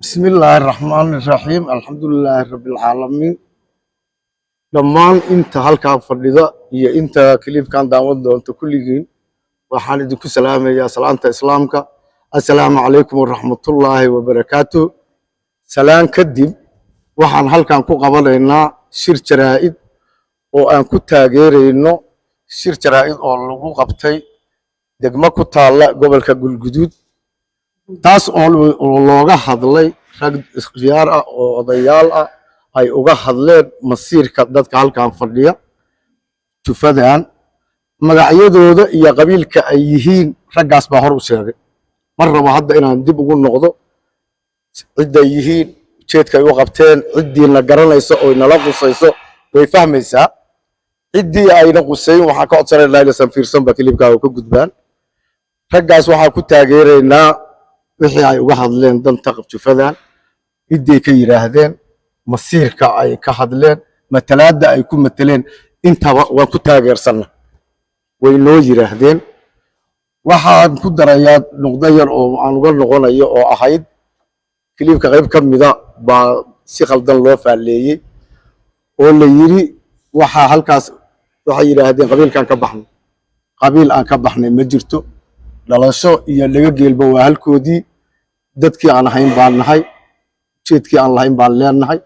بسم الله الرحمن الرحيم الحمد لله رب العالمين dhammaan inta halkaa fadhida iyo inta klibkan daawad doonto kulligiin waxaan idinku salaamayaa salaanta islaamka assalaamu calaykum waraxmatullaahi wabarakaatuh salaan kadib waxaan halkan ku qabanaynaa shir jaraa'id oo aan ku taageerayno shir jaraa'id oo lagu qabtay degmo ku taala gobolka Galguduud taas oo looga hadlay rag ikhtiyaar ah oo odayaal ah ay uga hadleen masiirka dadka halkan fadhiya jufadan magacyadooda iyo qabiilka ay yihiin raggaas baa hor u sheegay mar rabo hadda inaan dib ugu noqdo cid ay yihiin jeedka ay u qabteen cidiina garanayso oo nala qusayso way fahmaysaa cidii ayna qusayn waxa ka codsanaynaa inaysan fiirsan ba klibkaaga ka gudbaan raggaas waxaa ku taageeraynaa wixii ay uga hadleen danta jufadan ciday ka yiraahdeen masiirka ay ka hadleen matalaada ay ku mataleen intaba waan ku taageersanaa way noo yiraahdeen waxaan ku darayaa nuqdo yar oo aan uga noqonayo oo ahayd klibka qayb ka mida baa si khaldan loo faaleeyay oo la yiri waxa halkaas waxay yiraahdeen qabiilkan ka baxnay qabiil aan ka baxnay ma jirto dhalasho iyo laga geelba waa halkoodii dadkii aan ahayn baan nahay jeedkii aan lahayn baan leenahay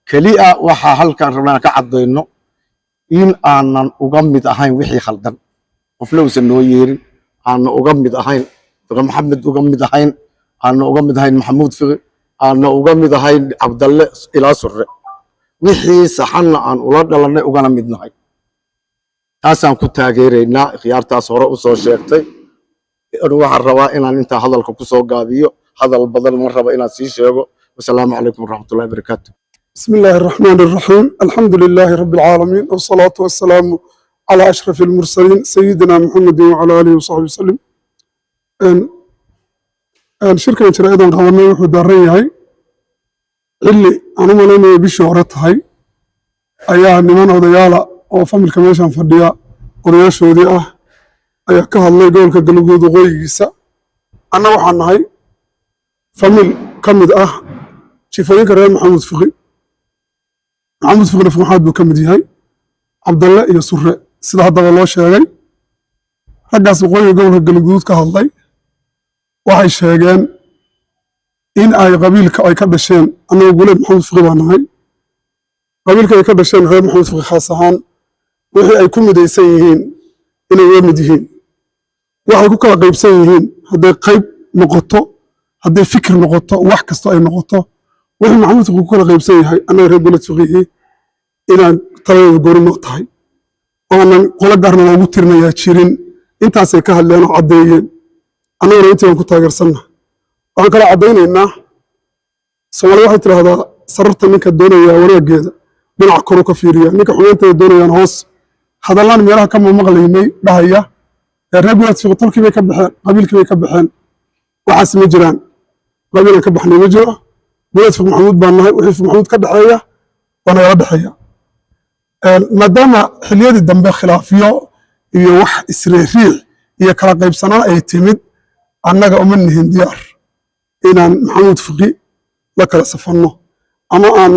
kaliya waxa halkan rabnaa ka cadeyno in aanan uga mid ahayn wixii khaldan qofna uusan noo yeerin aanan uga mid ahayn maxamed uga mid ahayn aanan uga mid ahayn maxamuud fiqi aanan uga mid ahayn cabdalle ilaa surre wixii saxanna aan ula dhalanay ugana mid nahay taasaan ku taageeraynaa khiyaartaas hore u soo sheegtay waxaan rabaa inaan intaa hadalka ku soo gaabiyo hadal badan ma raba inaan sii sheego والسلام عليكم ورحمة الله وبركاته. بسم الله الرحمن الرحيم الحمد لله رب العالمين والصلاة والسلام على أشرف المرسلين سيدنا محمد وعلى آله وصحبه وسلم. شركة شرائط قوانا وحود الرئي اللي أنا ملاني بشهرتها أيها نمان وديالا أو فامل كميشان فرديا ورياش وديا أيها كهالله يقولك قلقود غويسا أنا وحان هاي فامل كمد شيفوينك ريال محمود فقي فمحاد بو كمد ياهي عبد الله iyo surre sida hadaba loo sheegay raggaas waqooyiga gobolka Galguduud ka hadlay waxay sheegeen in ay qabiilka ay ka dhasheen anagu gulad maxamed faqi baan nahay qabiilka ay ka dhasheen reer maxamed faqi khaas ahaan wixii ay ku midaysan yihiin inay wada mid yihiin waxay ku kala qaybsan yihiin hadday qayb noqoto hadday fikir noqoto wax kasta ay noqoto wixii maxamed faqi ku kala qaybsan yahay anaga reer gulad faqi inaan talada goori noo tahay oonan qola gaarna loogu tirinayaa jirin intaasay ka hadleen oo caddeeyeen annaguna intii aan ku taageersanna waxaan kala caddaynaynaa Soomaali waxay tidhaahdaa sararta ninka doonaya wanaaggeeda dhinaca koru ka fiiriya ninka xumeynteeda doonayaan hoos hadallaan meelaha ka maqlaynay dhahaya reer gulad faqi tolkii bay ka baxeen qabiilkii bay ka baxeen waxaas ma jiraan qabiilan ka baxnay ma jiro gulad faqi maxamuud baan nahay wixii faqi maxamuud ka dhexeeya waa nagala dhexeeya maadaama xilliyadii dambe khilaafiyo iyo wax isriiriix iyo kala qaybsanaan ay timid annaga uma nihin diyaar inaan maxamuud faqi la kala safanno ama aan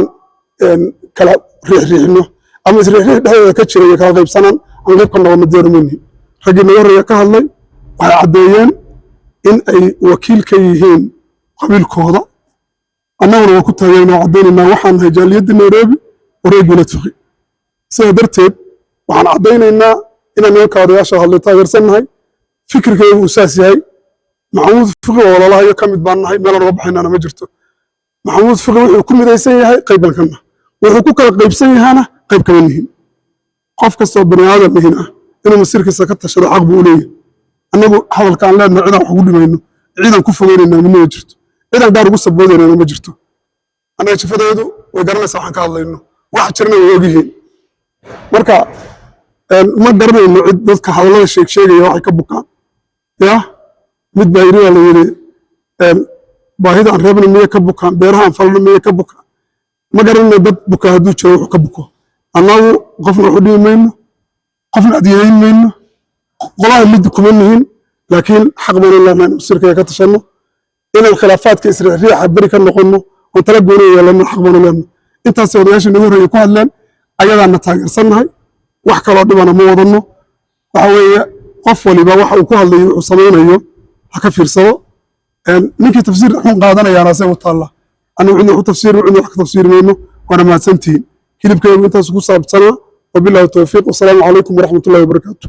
kala riixriixno ama isriixriix dhexdeeda ka jira iyo kala qaybsanaan aan qayb ka noqono diyaar uma nihin raggii naga horreeya ka hadlay waxay caddeeyeen in ay wakiil ka yihiin qabiilkooda annaguna waan ku taageernaa oo caddaynaynaa waxaan nahay jaaliyadda Nairobi oo reer gulad faqi sidaa darteed waxaan caddaynaynaa inaan nimanka odayaasha hadlay taageersannahay fikirkeedu uu saas yahay maxamuud faqi oo walaalahayo ka mid baan nahay meelaan uga baxaynana ma jirto maxamuud faqi wuxuu ku midaysan yahay qayb baan ka nahay wuxuu ku kala qaybsan yahaana qayb kama nihin qof kastoo bani aadam mihin ah inuu masiirkiisa ka tashado xaq buu u leeyahay annagu hadalkaan leenahay cidaan wax ugu dhimayno cidaan ku fogeynaynaa midna ma jirto cidaan gaar ugu saboodaynana ma jirto annaga jifadeedu way garanaysaa waxaan ka hadlayno waxa jirna way ogyihiin marka ma garanayno cid dadka hadallada sheegaya waxay ka bukaan ya mid baa yiri waa la yiri baahida aan reebna miyay ka bukaan beeraha aan falno miyay ka bukaan ma garanayno dad buka hadduu jiro wuxuu ka buko annagu qofna wuxu dhimi mayno qofna adiyayn mayno qolaha mid kuma nihin laakiin xaq baynu leenahay in sirkayga ka tashanno inaan khilaafaadka isriixriixa beri ka noqonno oon tala gooni yeelanno xaq baanu leenno intaasay odayaasha nagu horreeye ku hadleen ayadaanna taageersannahay wax kaloo dhibana ma wadanno waxa weeye qof waliba waxa uu ku hadlayo wuxuu samaynayo ha ka fiirsado ninkii tafsiir xun qaadanayaana asay u taalla anigu cidna wax tafsiir cidna wax ka tafsiir mayno waana mahadsantihiin hilibkaygu intaas ku saabsanaa wabilaahi towfiiq wasalaamu calaykum waraxmatullahi wabarakaatu